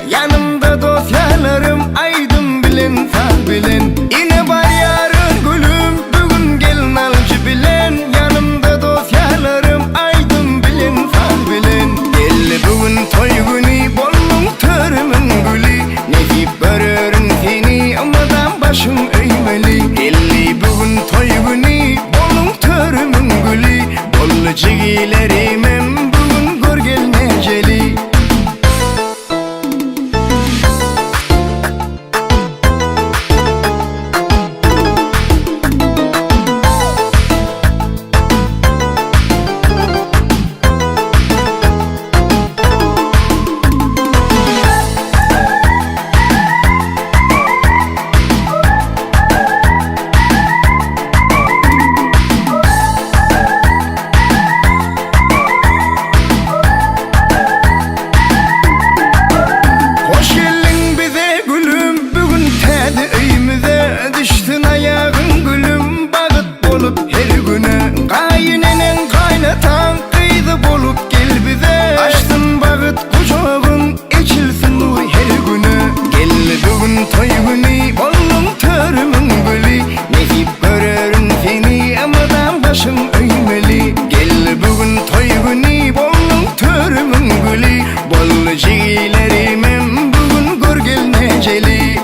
Yanımda dosyalarım aydın bilin fal bilin. Yine var yarın gülüm bugün gelin alıcı bilen. Yanımda dosyalarım aydın bilin fal bilin. Gelli bugün toy günü bolun törümün gülü. Nefip börürün seni amadan başım eğmeli. Gelli bugün toy günü bolun törümün gülü. Bollu cigilerimem bugün gör gelmeceli. Düştün ayağın gülüm bağıt bolup her güne. Kayınenen kaynatan kıydı bolup gel bize. Açtın bağıt kucağın içilsin uy her güne. Gel bugün toy günü bolun törümün gülü. Nefip görürün seni amadan başım eğmeli. Gel bugün toy günü bolun törümün gülü. Bollu cigilerimem bugün gör gelmeceli.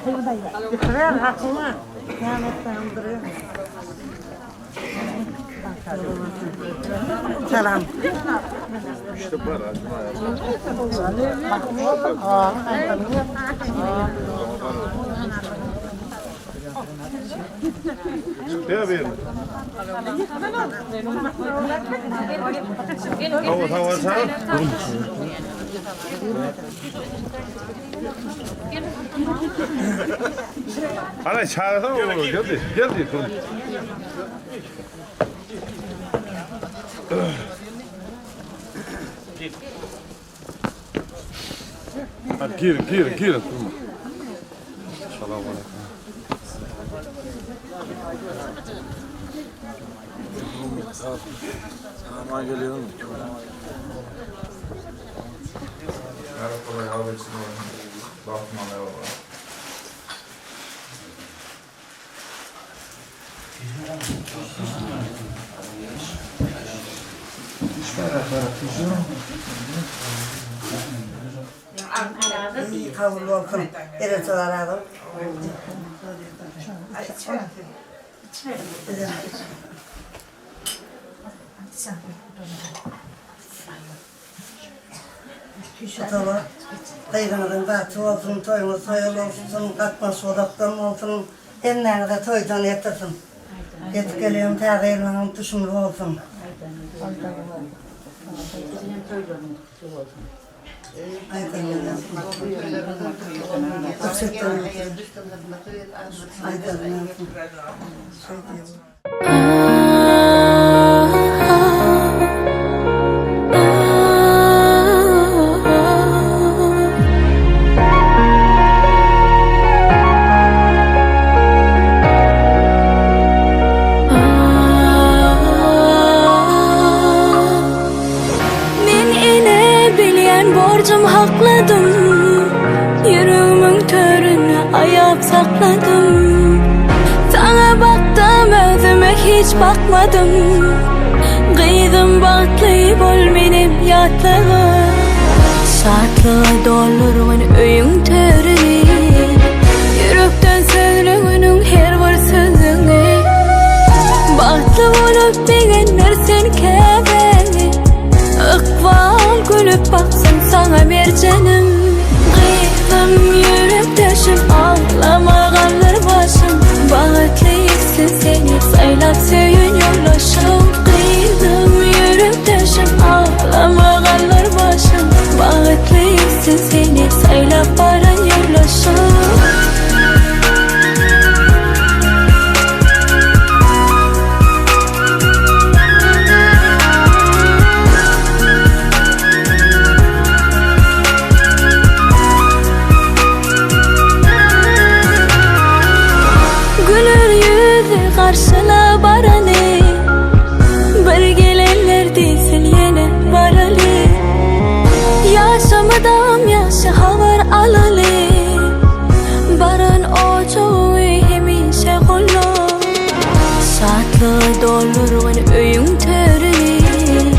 Ver hakkına. Kıyametten duruyor. Selam. İşte var Çıkıyor bir mi? Hava sağ. Ana çağırsana oğlum geldi. Geldi. Hadi girin. Selamun aleyküm. Aman geliyorum. Merhaba, kahvesi var. Bakma merhaba. Kabul olsun. Ereçalar aldım. Şutalı. Kıyığınızın bahçı olsun, toyunuz soyul olsun, katması odaktan olsun. Enlerinde toydan yetirsin. Yetkiliğin tağirlerin düşünür olsun. Borcum hakladım, yüreğimin törünü ayap sakladım. Sana baktım özüme hiç bakmadım. Kıydım baktı bol benim yatlığım. Şartlığa doldurun öyün törünü. Yürekten sözlüğünün her bir sözünü. Baktı olup beğenler sen kebeni. Ikbal gülüp baksın sana bir canım. Kıydım yürektaşım, ağlamağanlar başım. Bağıtlıyksın seni saylap söyün yollaşım. Kıydım yürektaşım, ağlamağanlar başım. Bağıtlıyksın seni saylap baran yollaşım. Karşıla baranı, bir gelenler değilsin yine baralı. Yaşamadım yaşı havar alalı. Baran o çoğu hemişe kolu. Şartlığı doldurun öyün törünü.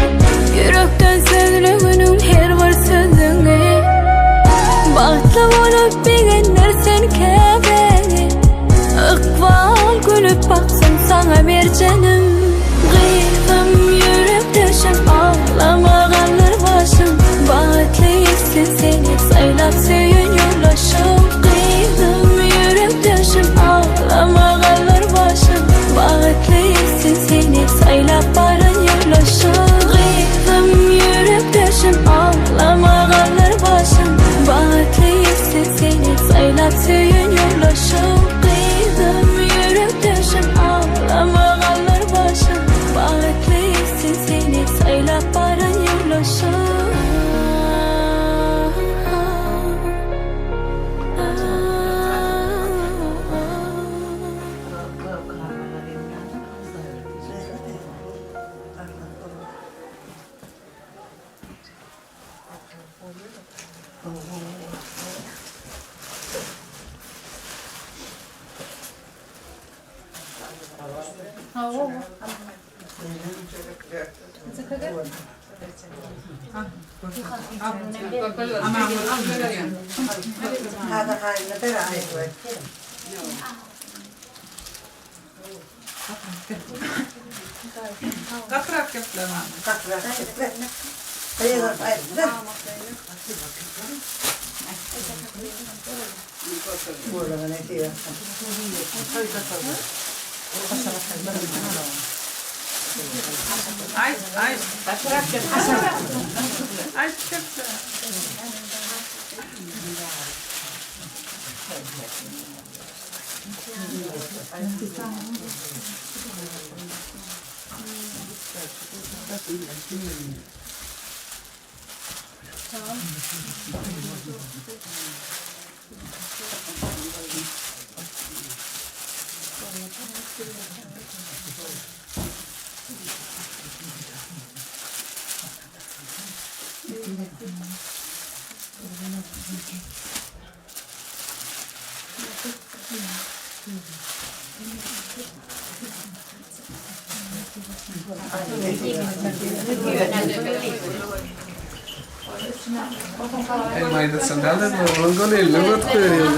Yürekten sözlüğünün her bir sözünü. Baktım olup beğenler sen kebeni. Ikbal gülüp baksın sana bir canım. Kıydım yürektaşım, ağlamağanlar başım. Bağıtlıyksın seni saylap söyün yollaşım. Kıydım yürektaşım, ağlamağanlar başım. Bağıtlıyksın seni saylap baran yollaşım. Kıydım yürektaşım, ağlamağanlar başım. Bağıtlıyksın seni saylap söyün yollaşım. Kıydım yürektaşım, ağlamağanlar başım. Bağıtlıyksın seni saylap baran yollaşım. Hadi hayrına beraber koy. Katrak yaptılar mı? Katrak. Hayır, hayır. Burada ne diyorsun? Ay. Katrak yaptılar. Ay çıktı. Mayda sandalda rolgole lewat veriyor.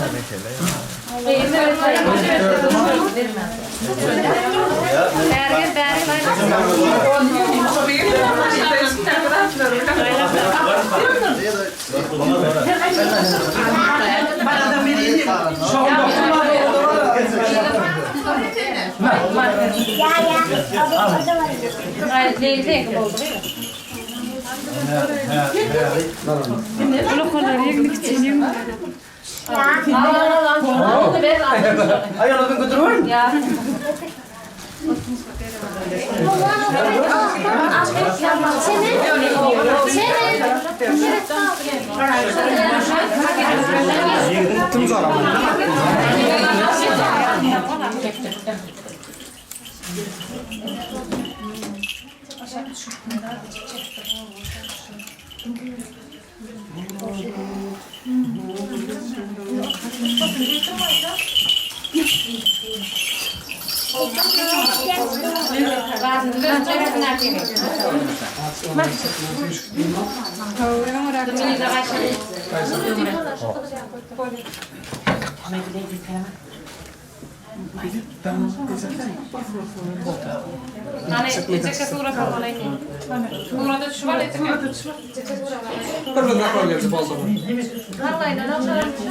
Ayağını götürün. Ya. Kim sorar?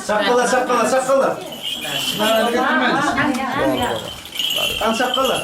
Sakala. Kan sakala.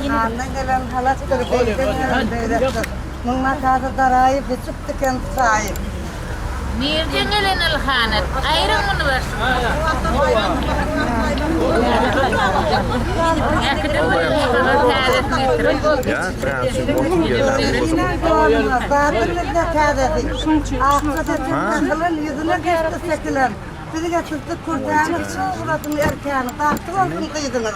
Andan gelen halatları beyler. Bunlar tadı darayıp geçip tıkan sahip. Nereden gelen ilhanet? Ayrım bunu ver. Ya, Fransız olsun geldi. Batırlıkta tadedi. Akıda tırnakların yüzüne geçti sekilen. Biri getirdi kurtağını, suratını erkeğini, baktı olsun kıydını.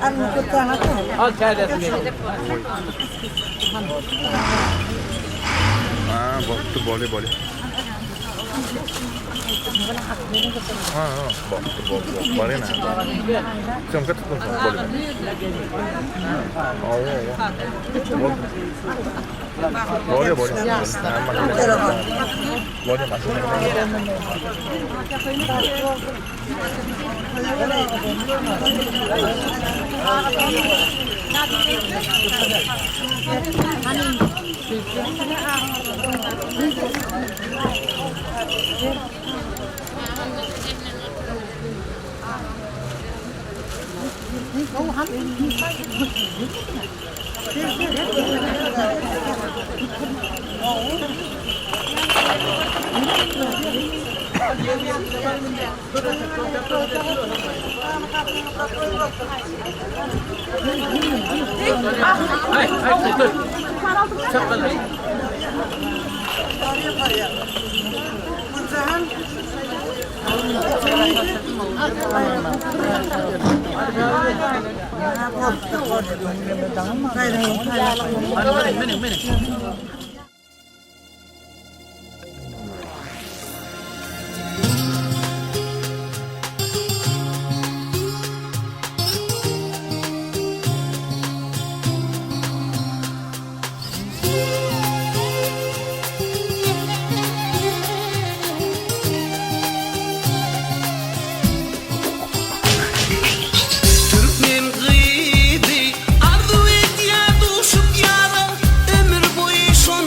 Alın kurtağını. Al çaresini. Ha, baktı boli. Ha, baktı. Bari ne? Sen kaç tutun boli. Boli. Boli Türkmen gıydı, arzu et ya duşup yara, ömür boyu şon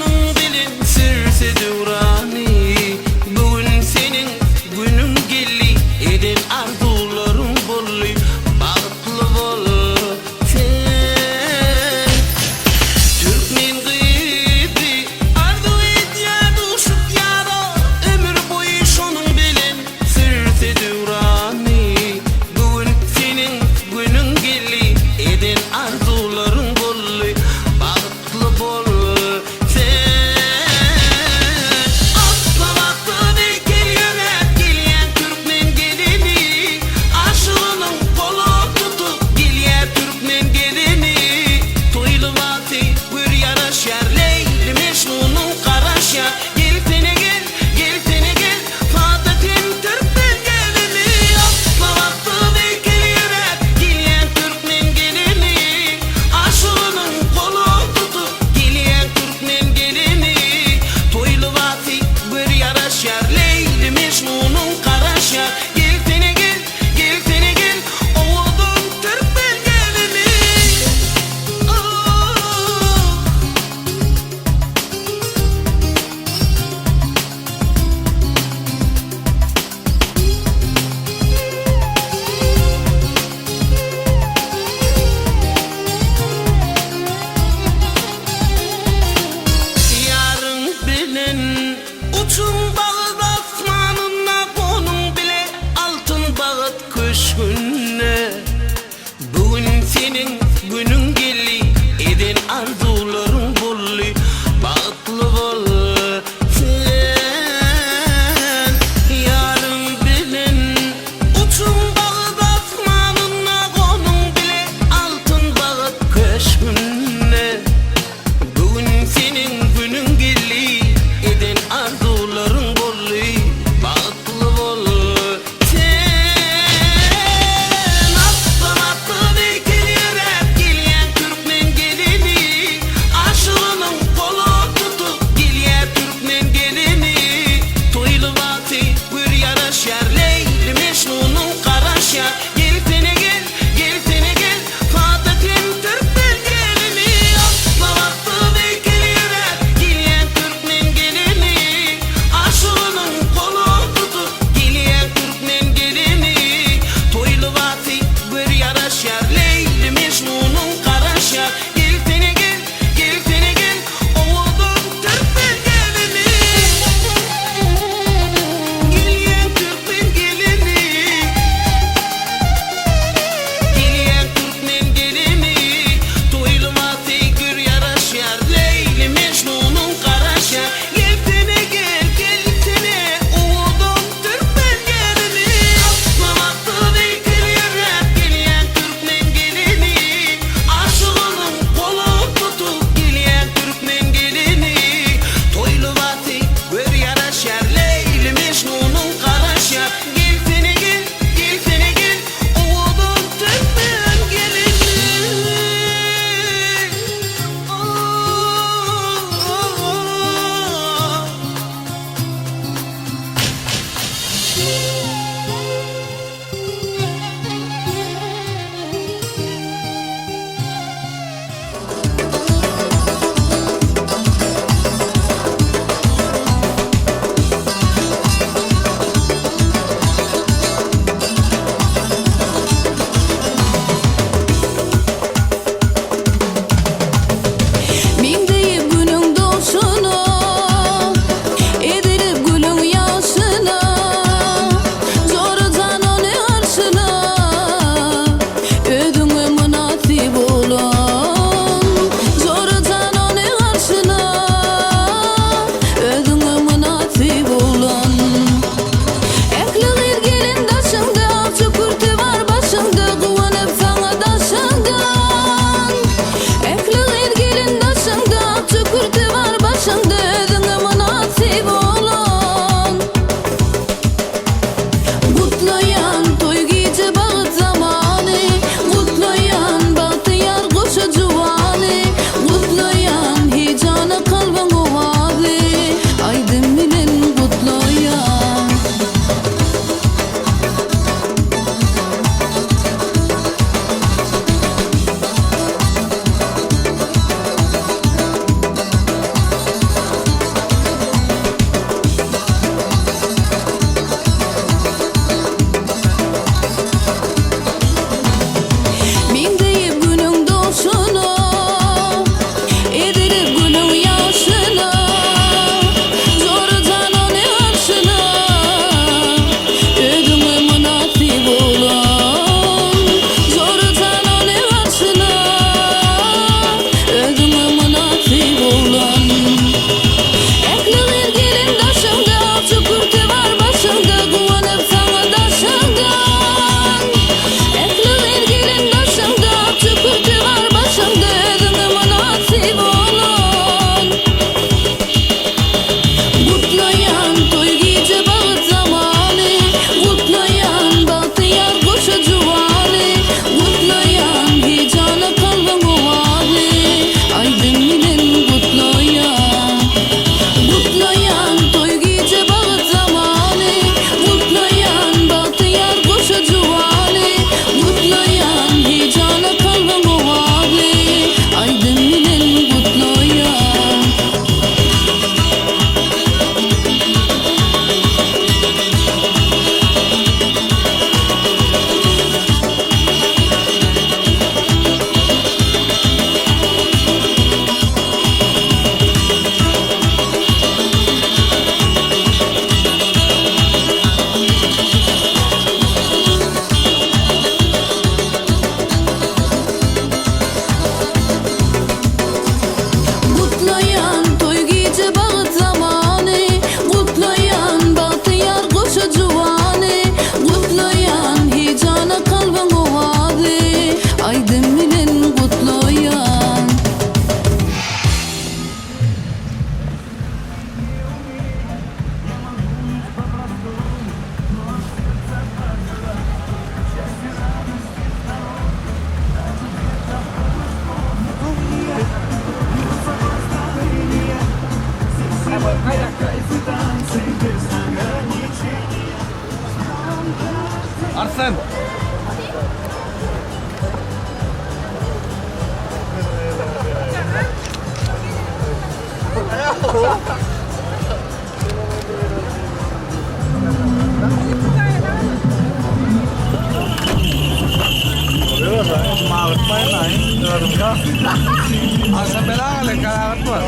Asa bela le karawat var.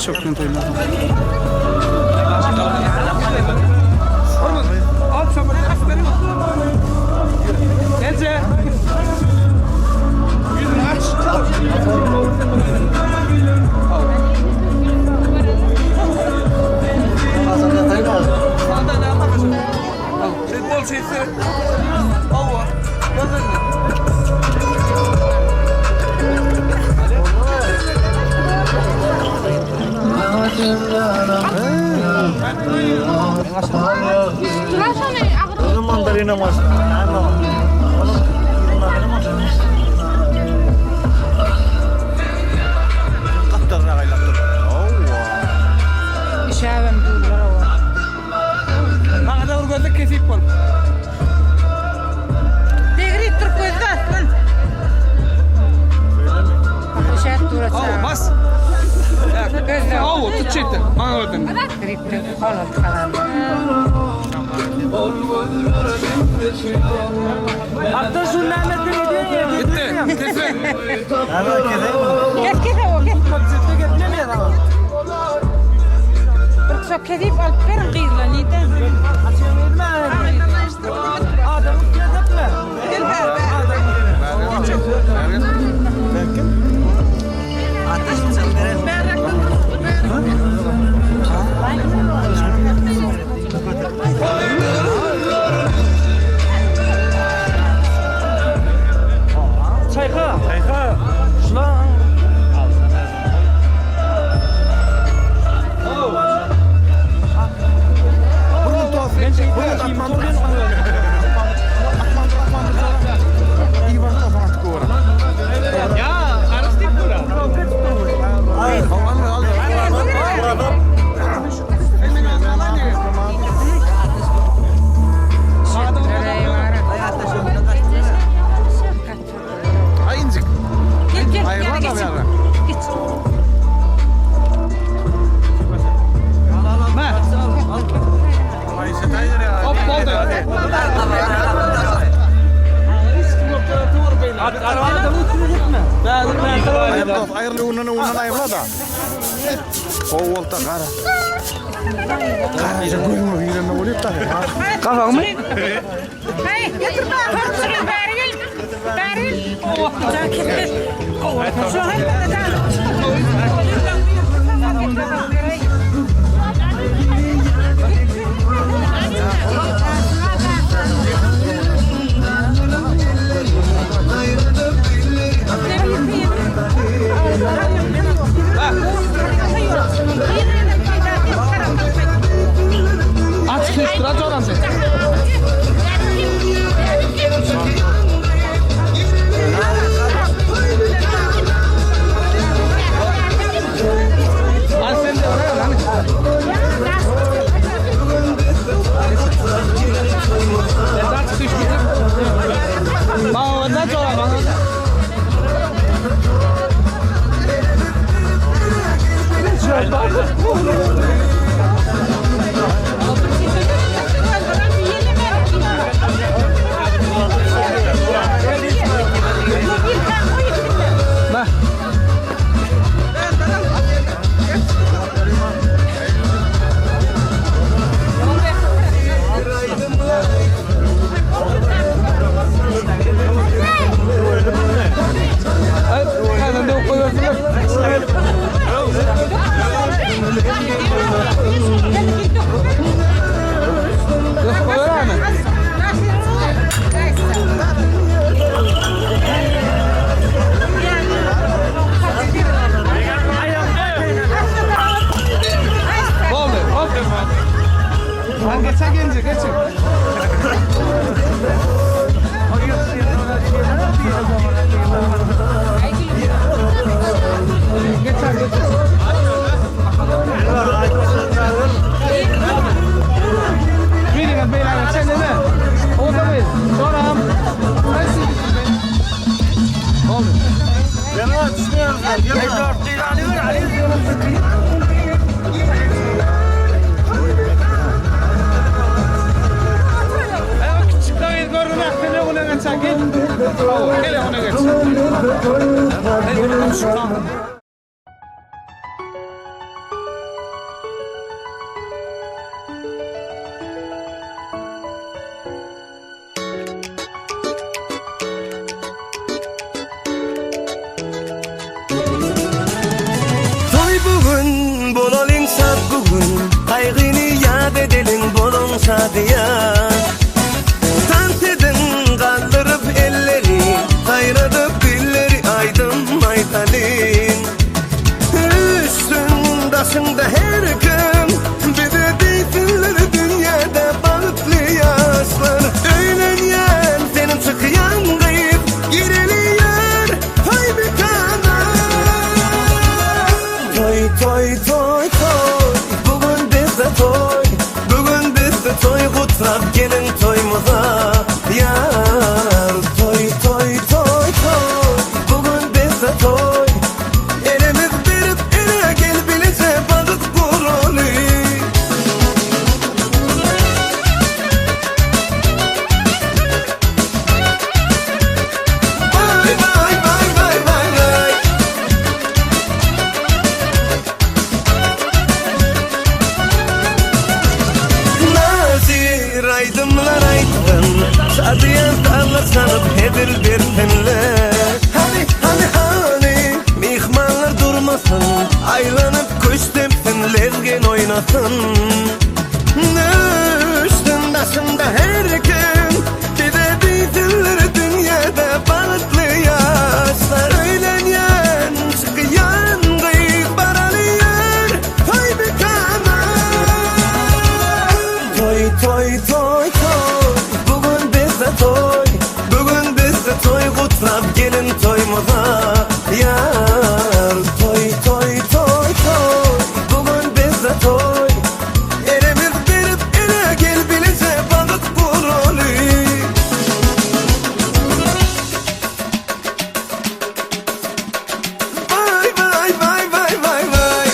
Çok kötüydü. Al sabır aferin. Gece. Yüzünü aç. Sağdan ne yapacağım? Şey bol şeysi. Allah. Mandarina mas. Bas. Tut çekti. Bana ördün. Hatta şu lanetini gidiyor. Gitti. Kesin. Kes o kes. Gitti gitmemiyor ama. Çok kedip alıp verin kıyırla neden? Adamı kesetme. Çayka. Şuna. Bunu tuhaf. Bunu atman. Ya, arastik bura. Hayır. Ayıncık. Git. Hayvan da bir ara. Git. Hop oldu. Ayrılı unan ayırla da. Volta cara. Cara, já coisa uma vida não olha tá. Kalk mı? Hey, getir bak. Beril. Oh, ceket. Şu Aç kıştıra çoran sen. Aç sen de oraya lan. Telefona geç. Toy bugün, bolalım saat bugün. Kaygını yad edelim, bolon şadiya. Tant edin, kaldırıp elleri, hayradıp dilleri, aydın maytalin. Üstün başında her gün, bir de değilsinler dünyada balıklı yaşlar. Öğlenyen, senin çıkıyan kayıp, gireliyor, hay bir kanal. Toy toy toy toy, bugün bizde toy, bugün bizde toy, kutlap gelin toyumuza. Yar toy toy toy toy, bugün bizde toy, elimiz verip ele gel bilece balık kurulu. Vay vay vay vay vay vay. Nazir aydımlar aydın, şadiyan tarla sanıp hedir dertinler. Hani mihmanlar durmasın, aylanıp kuş tepsinler gel oynasın. Üstün başında her gün, bir de bilsinler dünyada balıklı yaşlar. Öğlenyen, çıkıyan kıyık baralıyor, toy bir kanal. Toy toy toy toy, bugün bizde toy, bugün bizde toy, kutlap gelin toyumuza. Yar toy toy toy toy, bugün bizde toy, elimiz verip ele gel bilece balık kurulu. Vay vay vay vay vay vay.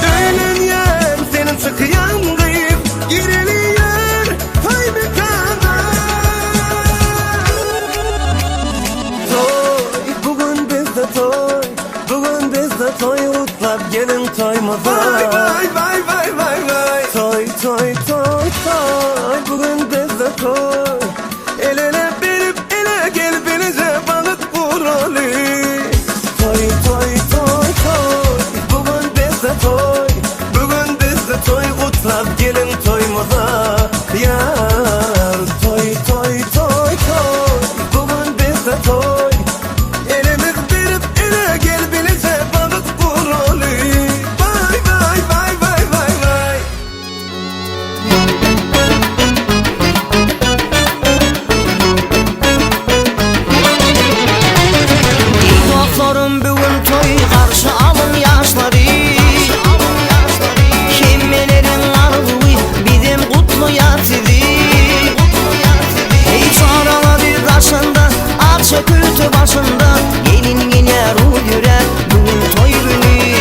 Öğlenyen, senin çıkıyan kıyıp, gireliyor, toy bir kanal. Toy, bugün bizde toy, bugün bizde toy, kutlap gelin toyumuza. Vay vay vay vay vay vay. Toy toy toy toy, bugün bizde toy, el ele verip ele gel bilece balık kurulu. Toy toy toy toy, bugün bizde toy, bugün bizde toy, kutlap gelin toyumuza. Yar toy toy toy toy, bugün bizde toy, elimiz verip ele gel bilece balık kurulu. Vay vay vay vay vay vay. Doktorum bugün toy, karşı alın yaşları. Kimelerin arzuyu bizim kutlu yatırı. Ey çağraları karşında, akça kültü başında, gelin yine ruh yürer bugün toy günü.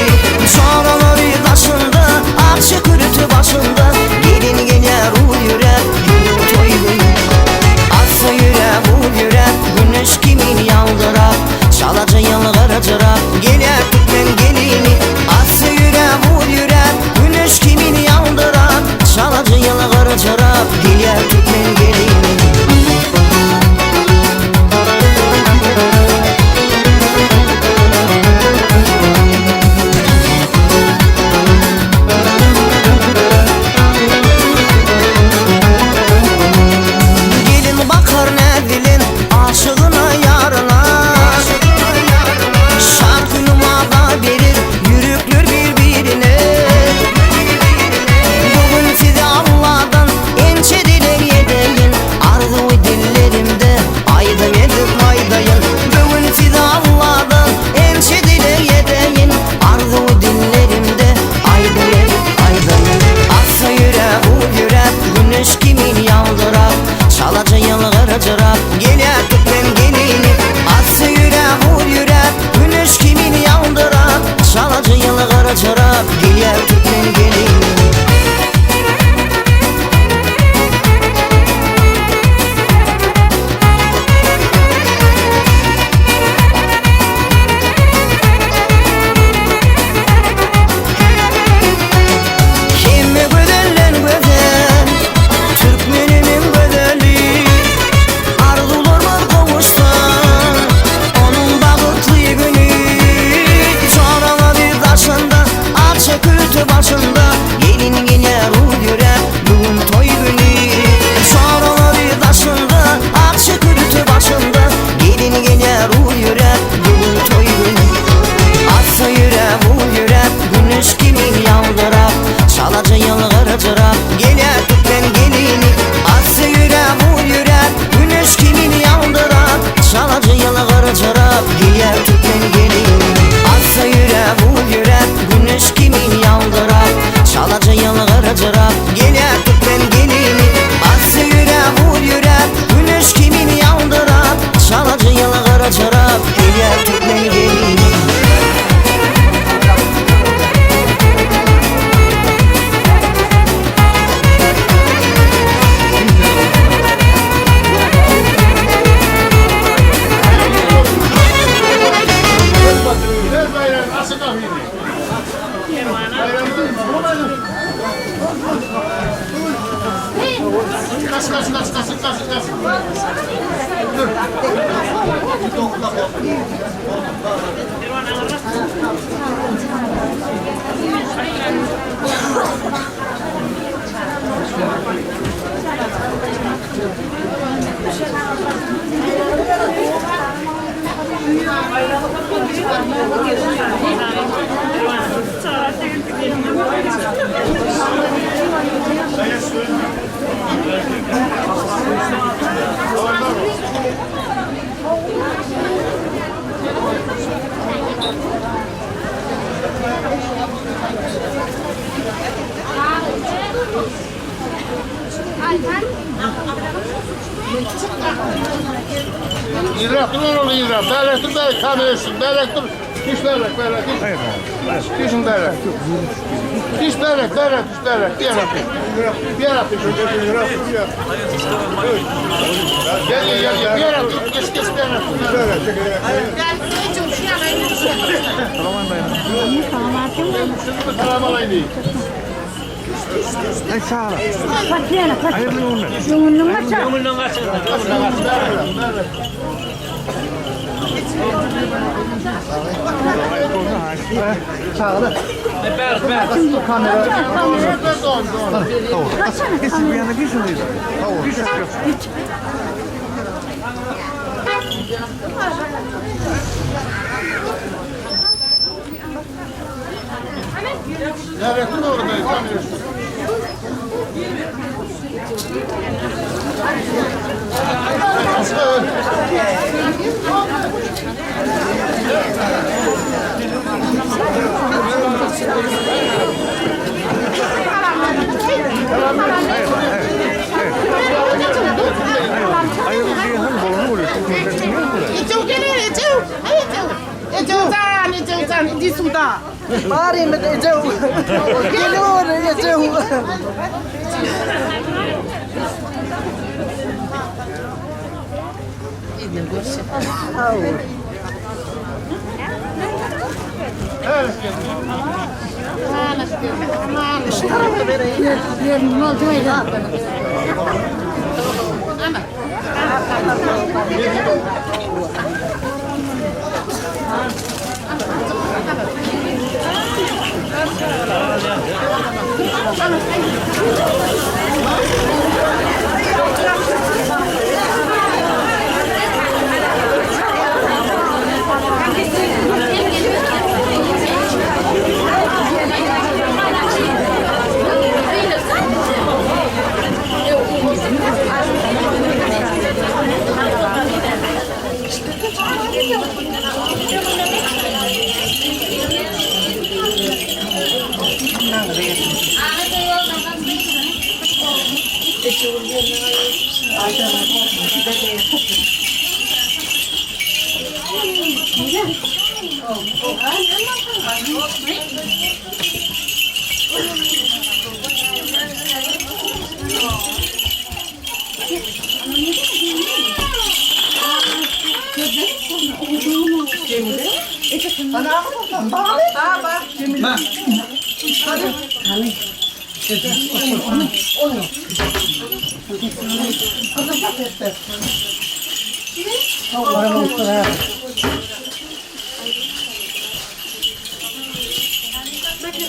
Çağraları karşında, akça kültü başında, gelin yine ruh yürer bugün toy günü. Aksa yürer ruh yürer, güneş kimin yandırar, çalacı yılgır cırar, gelir tutmen gelini. Aksa yürer ruh yürer, güneş kimin yandırar, çalacı yılgır cırar, gelir tutmen gelini. Gelin bakar ne dilin, aşığına yarına. Şarkı numara verir, yürüklür birbirine. Bugün size Allah'tan ençe dilek edeyim, arzu dillerimde aydım edip İrap, dur oğlum İrap. Böyle dur, böyle kamerasın. Böyle dur. Düş böyle, böyle. Düş. Düşün böyle. Düş böyle, böyle, düş böyle. Bir yere düş. Bir yere düş. Gel, gel, gel. Bir yere düş. Geç, geç bir yere düş. Böyle. Tamam alayım. Ay sağ ol. Hayırlı uğurlar. Sağ ol. Geçin bir yana geçin diyor. Geçin. Evet, doğru ben tanıyorum. Hayırlı diyenin bolunu vuruyor. Bari mi de Joe? Geliyor ya Joe.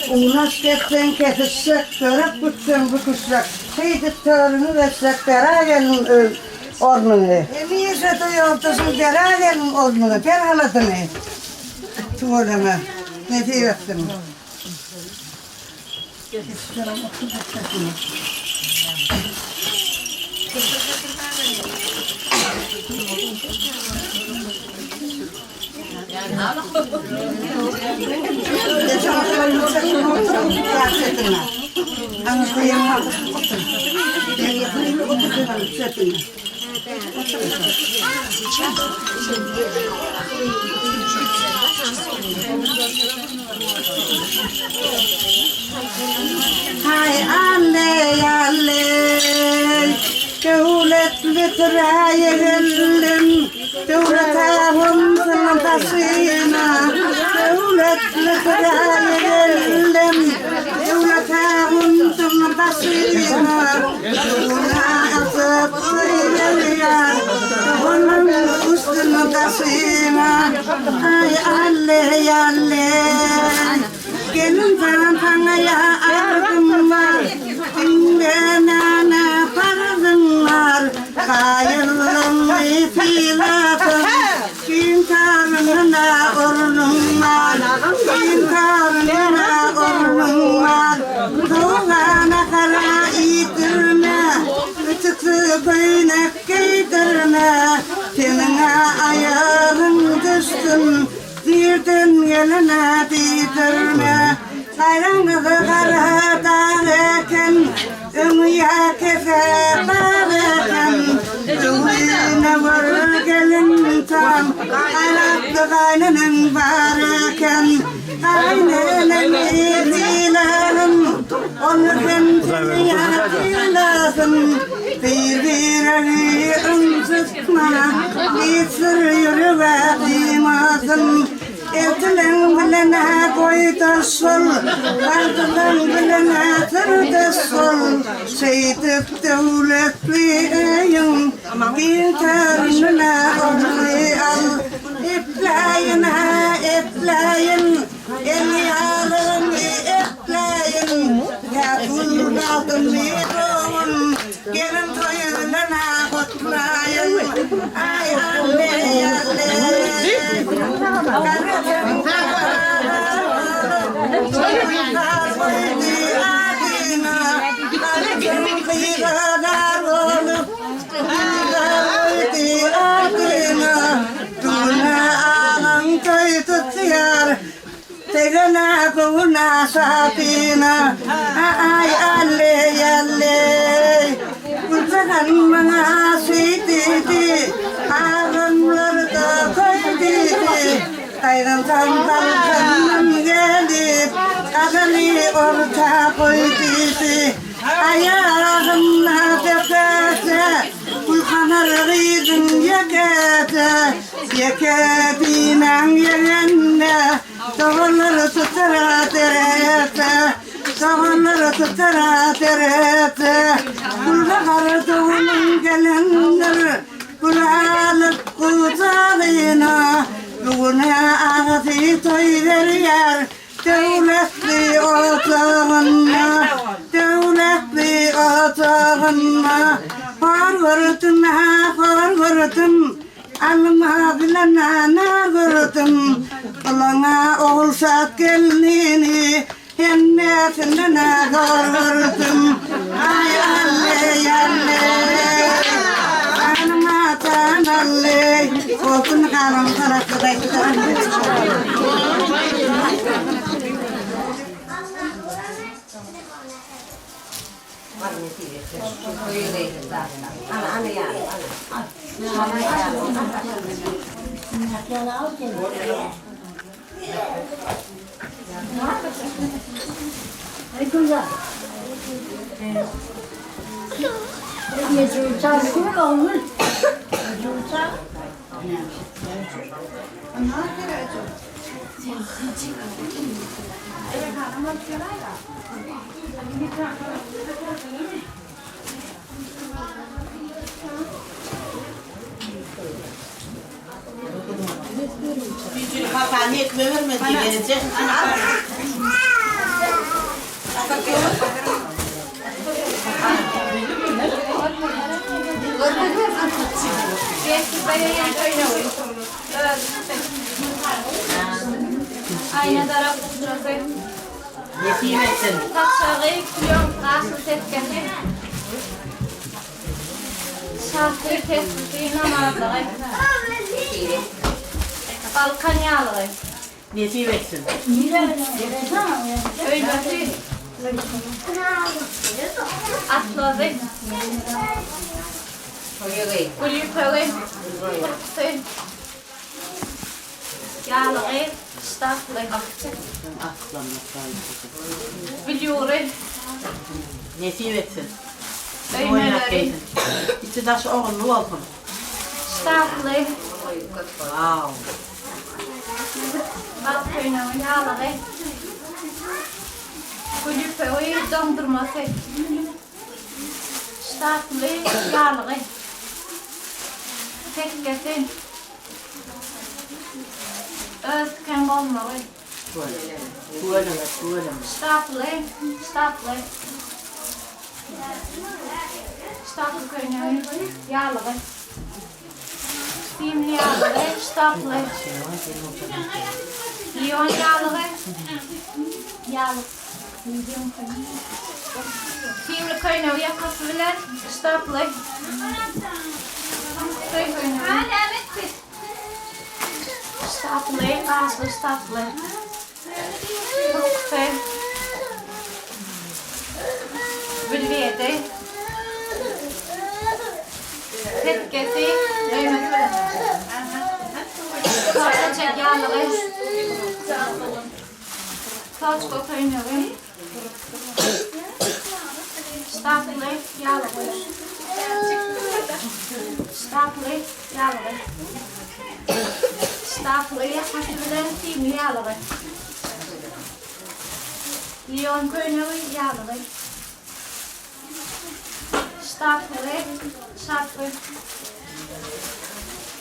Unas ketsen kesişsek, törek bütsen büküşsek, Seydip törünü versek, beragelin ornunu. Emiyese duyuyordusun, beragelin ornunu, berhaladını. Tuğulama, ne diyorsun? Hay anne yalle, devletli tıraya geldim, devletim sana taşıyına, devletli tıraya geldim, devletim sana taşıyına, buna asıp sıyırıyor. yalle gelin sana ya ardım var dinlemene farzın var kayırlım filatın kintarına ornum var kintarına ornum var doğana kara itirme Tıklı beynek giydirme Senin ayağın düşsün Dirden geline didirme Sayrağınızı kara dağırken Ümüye kefe bağırken Ümüyene vur gelin tam Ayraklı kaynının bağırken Kaynının izilerim Onurken seni yakılasın Bir ınsıtma İtsir yürüve dimasın Eltilen bilene koyda sol Altılan bilene tırda sol Şeytip devletliyim Kintarına orli al İpleyin ha ipleyin Eli alın ipleyin Kapul altın doğun Gelin toyulana kutlayın Ay anne yalle Karıcım kavara koydu adına Karıcım kıyılar olup koydu adına Duna alın köy tutuyor Tegana kuna sapina Ay alle yalle Kurtakan bana sütüdü Ağınlarda koyduydu Aydan tantan gelip Kadını orta koyduydu Ayağımla tepete Kulkanır gıydın yekete Yeketinden yerine Dağları tutara derete Dağları tutara derete Kulda karduğunun gelenler Kulalık kuzalına Bugüne ağzı toyver yer Devletli otağına Devletli otağına Farvırtın Alma bilene nağırdım Kulağına olsa gelini Hennetinde nağırdım Ay alle yalle Anıma tanalle Olsun kalım tarafı da Hakan ekmeği vermedi gelecek. Ayna taraf tutacak. Yetim etsin. Kaçağı kilom kasıl tetkeni. Şahsı tetkeni namazlığı. Balkan yağlığı. Yetim etsin. Öyle atladı. Kulüpöre. Kurtse. Yağlığı. Staflı. Biliyorum. Yetim etsin. Öymeleri. İçi taş oğlu olsun. Staflı. Wow. Bak köyüne yağlığı. Kulüpöre dondurması. Staflı yağlığı. Tekkesin. Özken olmalı. Böyle. Staplı. Staplı köyünü yağlı. Steamli yağlı. Staplı. Liyon yağlı. Yağlı. Steamli köyünü yakasılar. Staplı. Köy köyünü. Staplı. Aslı staplı. Frukter. Bulvete. Fetkesi. Salçacak yağları. Salçko peyniri. Staplı yağları. Staplı yağları. Staplı hafiften timli yağları. Liyon peyniri yağları. Staplı, sarpı.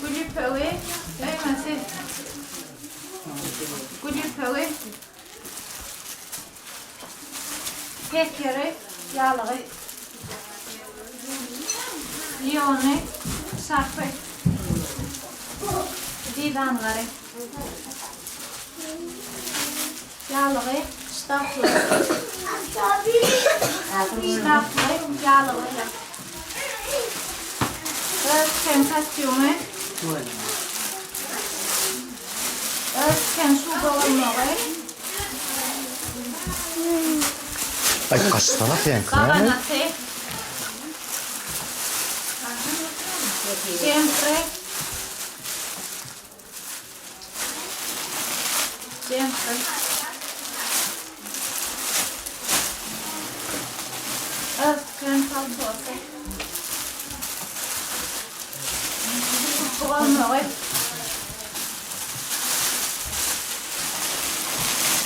Gülüpöğü, öymesi. Gülüpöğü. Pekeri, yağları. Liyonu, sarpı. Divanları. Yağları, staplı. Staplı, yağları. Özken kastyumu. Özken su dolmaları. Ay kaçtana penk. Kavanası. Sempre. Özken kalbası. Dolmaları.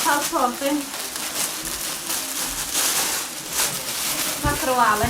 Kalbası. Makrovalı.